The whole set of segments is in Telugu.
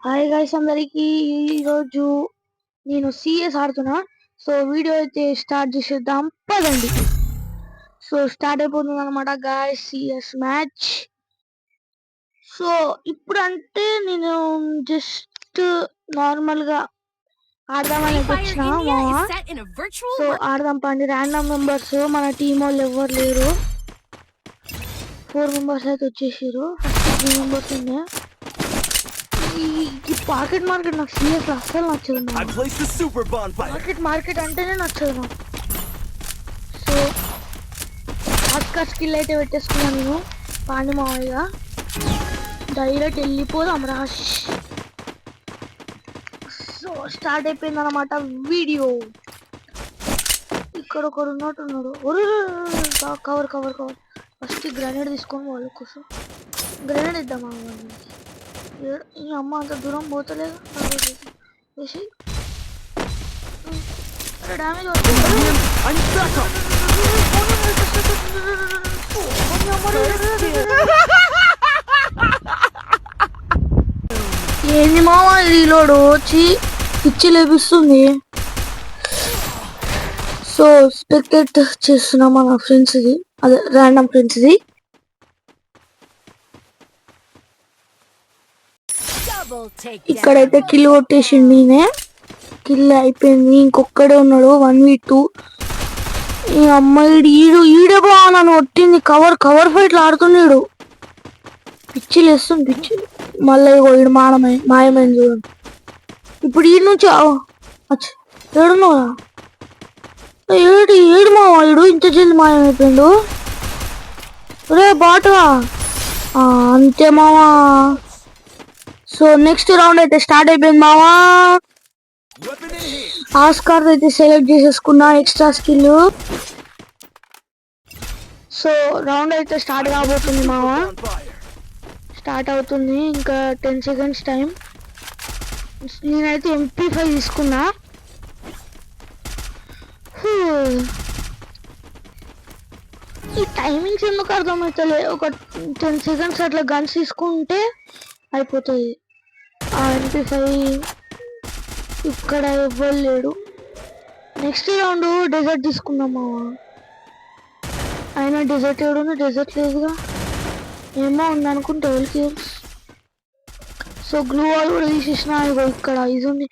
హాయ్ గైస్ అందరికి ఈరోజు నేను సిఎస్ ఆడుతున్నా. సో వీడియో అయితే స్టార్ట్ చేసేద్దాం పదండి. సో స్టార్ట్ అయిపోతుంది అనమాట గాయస్ సిఎస్ మ్యాచ్. సో ఇప్పుడు అంటే నేను జస్ట్ నార్మల్ గా ఆడదామని వచ్చిన మావా. సో ఆడదాం పండి. ర్యాండమ్ మెంబర్స్ మన టీం వాళ్ళు ఎవరు లేరు. 4 మెంబర్స్ అయితే వచ్చేసారు. ఫస్ట్ 3 మెంబర్స్ ఉన్నాయి. ఈ పాకెట్ మార్కెట్ నాకు సీరియస్ అస్సలు నచ్చదు. మార్కెట్ అంటేనే నచ్చదు నాకు. సో ఆస్కార్ స్కిల్ అయితే పెట్టేసుకున్నాను నేను పాండి మామయ్యగా. డైరెక్ట్ వెళ్ళిపోదాం రాష్. సో స్టార్ట్ అయిపోయింది అనమాట వీడియో. ఇక్కడ ఒకడు ఉన్నట్టున్నాడు. Cover cover cover. First grenade తీసుకొని వాళ్ళ కోసం గ్రెనేడ్ ఇద్దామా. ఈ అమ్మ అంత దూరం పోతలేదు. డ్యామేజ్ ఏంది మావా రీలోడ్ వచ్చి పిచ్చి లేపిస్తుంది. సో స్పెక్టేట్ చేస్తున్నాం మన ఫ్రెండ్స్ ది, అదే ర్యాండమ్ ఫ్రెండ్స్ ది. ఇక్కడైతే కిల్ కొట్టేసింది. నేనే కిల్ అయిపోయింది. ఇంకొక్కడే ఉన్నాడు 1v2. ఈ అమ్మాయి ఈడే బాగా నన్ను కొట్టింది. కవర్ కవర్ ఫైట్లు ఆడుతున్నాడు. పిచ్చి లేస్తుంది పిచ్చి. మళ్ళీ ఇడు మాయమైంది చూడండి. ఇప్పుడు ఈ నుంచి ఏడున్నావా? ఏడు మావా ఇడు ఇంత జల్ది మాయమైపోయిండు. రే బాటుగా అంతే మావా. సో నెక్స్ట్ రౌండ్ అయితే స్టార్ట్ అయిపోయింది మావా. ఆస్కార్ అయితే సెలెక్ట్ చేసేసుకున్నా ఎక్స్ట్రా స్కిల్. సో రౌండ్ అయితే స్టార్ట్ కాబోతుంది మావా. స్టార్ట్ అవుతుంది. ఇంకా 10 సెకండ్స్ టైం. నేనైతే MP5 తీసుకున్నా. ఈ టైమింగ్స్ ఎందుకు అర్థమవుతలే. ఒక 10 సెకండ్స్ అట్లా గన్స్ తీసుకుంటే అయిపోతుంది. MP5 ఇక్కడ ఎవ్వరు లేడు. నెక్స్ట్ రౌండ్ డెజర్ట్ తీసుకుందామా. అయినా డెజర్ట్ ఏడున్నా డెజర్ట్ లేదుగా. ఏమో ఉందనుకుంటే ఎవరికి. సో గ్లూ వాల్ కూడా తీసేసిన. ఇగో ఇక్కడ ఇది ఉంది.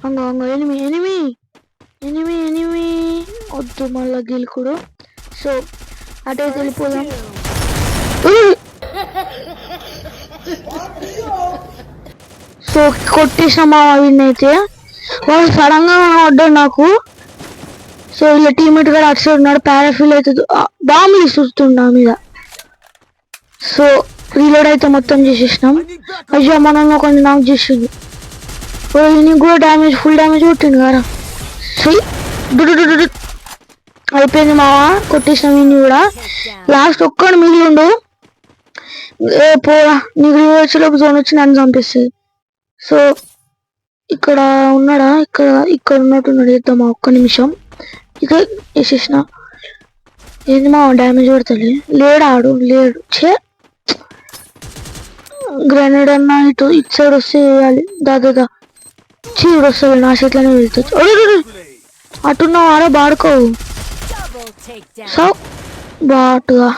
అంగ ఎనిమి ఎనిమి ఎనిమి ఎనిమి వద్దు మళ్ళా గెలుకుడు. సో అటే వెళ్ళిపోదాం. సో కొట్టేసినామా వీడినైతే. వాళ్ళు సడన్ గా పడ్డాడు నాకు. సో ఇలా టీమేట్ కూడా అటు సైడ్ ఉన్నాడు. పారాఫిల్ అయితే బాంబులు చూస్తుండ మీద. సో రీలోడ్ అయితే మొత్తం చేసేసినాం. అయ్యో మనల్ని కొంచెం నాకు చేసింది. నీకు కూడా డ్యామేజ్ ఫుల్ డ్యామేజ్ కొట్టిండు కదా. అయిపోయింది మావా. కొట్టేసినాం ఇన్ని కూడా. లాస్ట్ ఒక్కడు మిగిలిండు. పోరా నీకు వచ్చేలోపు జోన్ వచ్చి నన్ను చంపిస్తుంది. సో ఇక్కడ ఉన్నాడా? ఇక్కడ ఉన్నట్టున్నాడు. వేద్దామా ఒక్క నిమిషం. ఇక వేసేసిన. ఏంది మా డ్యామేజ్ పడతలే. లేడు చే. గ్రెనేడ్ అన్నా ఇటు సైడ్ వస్తే వేయాలి. దాదా చీడు వస్తుంది. నా చేతిలోనే వెళ్తుంది. అటున్నావారా బాడుకోవు. సో బాటుగా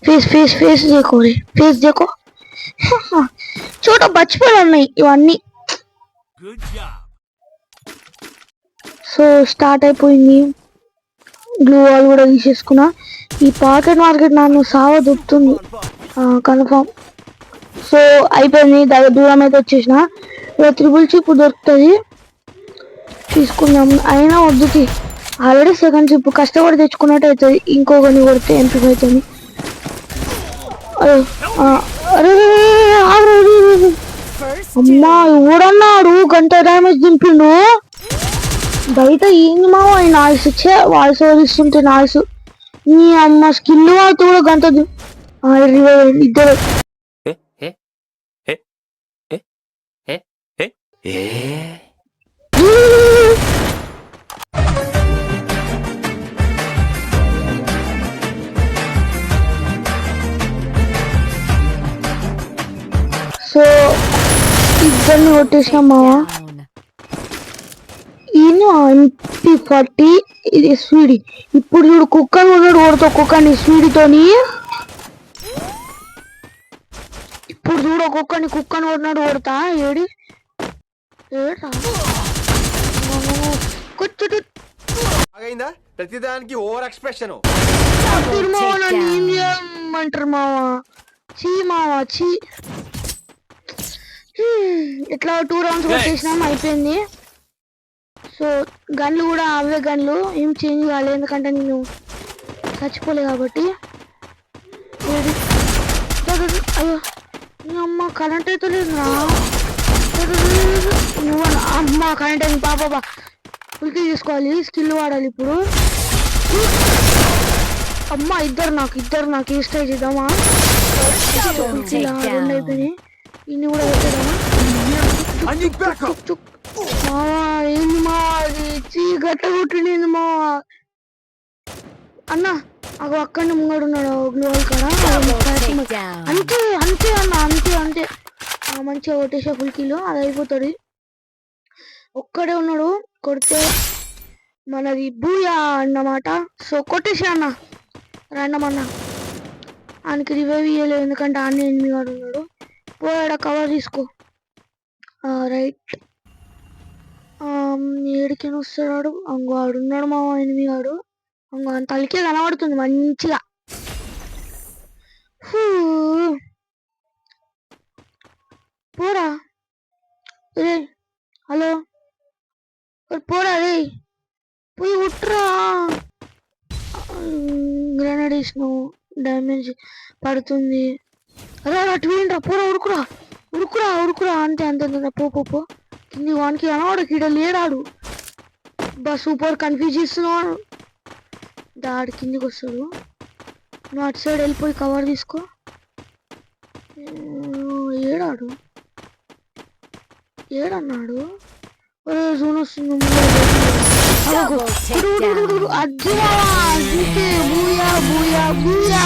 ఫేస్ देखो रे फेस देखो. छोटा बचपन ఉన్నాయి ఇవన్నీ. సో స్టార్ట్ అయిపోయింది. గ్లూ వాల్ కూడా తీసేసుకున్నా. ఈ పాకెట్ మార్కెట్ నన్ను సావ దొరుకుతుంది కన్ఫామ్. సో అయిపోయింది. దూరం అయితే వచ్చేసిన. త్రిబుల్ చిప్ దొరుకుతుంది తీసుకుందాం. అయినా వద్దుకి ఆల్రెడీ సెకండ్ చిప్ కష్టపడి తెచ్చుకున్నట్టు అవుతుంది. ఇంకొకరిని కొడితే MP5 అవుతుంది. అమ్మా ఎవడన్నాడు గంట డ్యామేజ్ దింపిండు బయట. ఏంది మావా ఈ నాయిస్. ఇచ్చే వాయిస్ ఓరిస్తుంటే నాయిస్. నీ అమ్మ స్కిల్ వాడుతూ కూడా గంట ఇద్దరు. సో ఇద్దరిని కొట్టేసాం మావా. ఈయన MP40 ఇది స్వీడి. ఇప్పుడు చూడు కుక్కని ఉన్నాడు కొడతా కుక్కని స్వీడితోని. ఇప్పుడు చూడు కుక్కని కొన్నాడు కొడతా. ఏడి ఏడా కొట్టు ప్రతిదానికి ఓవర్ ఎక్స్ప్రెషన్ ఏమంటారు మావా. చీ మావా చీ. ఇట్లా 2 రౌండ్స్ కొట్టేసినాం అయిపోయింది. సో గన్లు కూడా అవే గన్లు ఏం చేంజ్ కాలేదు ఎందుకంటే నేను చచ్చిపోలే కాబట్టి. అయ్యో అమ్మ కరెంట్ అయితే లేదురా. నువ్వు అమ్మ కరెంట్ అయింది బాబా. ఫుల్కి తీసుకోవాలి స్కిల్ వాడాలి ఇప్పుడు. అమ్మ ఇద్దరు నాకు ఏ స్టేజ్ ఇద్దామా. రెండు అయిపోయినాయి. ఇన్ని కూడా పెట్టామా. మావా ఏంది మావా అది గట్ట కొట్టింది మావా. అన్న అగో అక్కడిని ముంగడు ఉన్నాడు గ్లోవల్ కాడ. అంతే అంతే అన్న అంతే మంచిగా కొట్టేసే ఫుల్ కిలో అది అయిపోతుంది. ఒక్కడే ఉన్నాడు కొడితే మనది బూయా అన్నమాట. సో కొట్టేసా అన్న ర్యాండమ్ అన్న. ఆయనకి రివైవ్ ఇవ్వలేదు ఎందుకంటే అన్న ఎనిమిది వాడు ఉన్నాడు. పోయాడ కవర్ తీసుకో. రైట్ ఏడికి వస్తాడు. అంగో ఆడున్నాడు మా ఎనిమిది వాడు. అంగో అంత తలకే కనబడుతుంది మంచిగా. పోరా రే. హలో పోరా రే పోయి ఉట్రా. గ్రెనేడ్ వేసినావు డ్యామేజ్ పడుతుంది. అరే అటు పోయిండ్రా పోరా ఉరుకురా అంతే పో కింది వానికి అనవాడు కీడ లేడాడు. సూపర్ కన్ఫ్యూజ్ చేస్తున్నాడు. దాడి కిందికి వస్తాడు. నువ్వు అటు సైడ్ వెళ్ళిపోయి కవర్ తీసుకో. ఏడన్నాడు జూన్ వస్తుంది. బూయా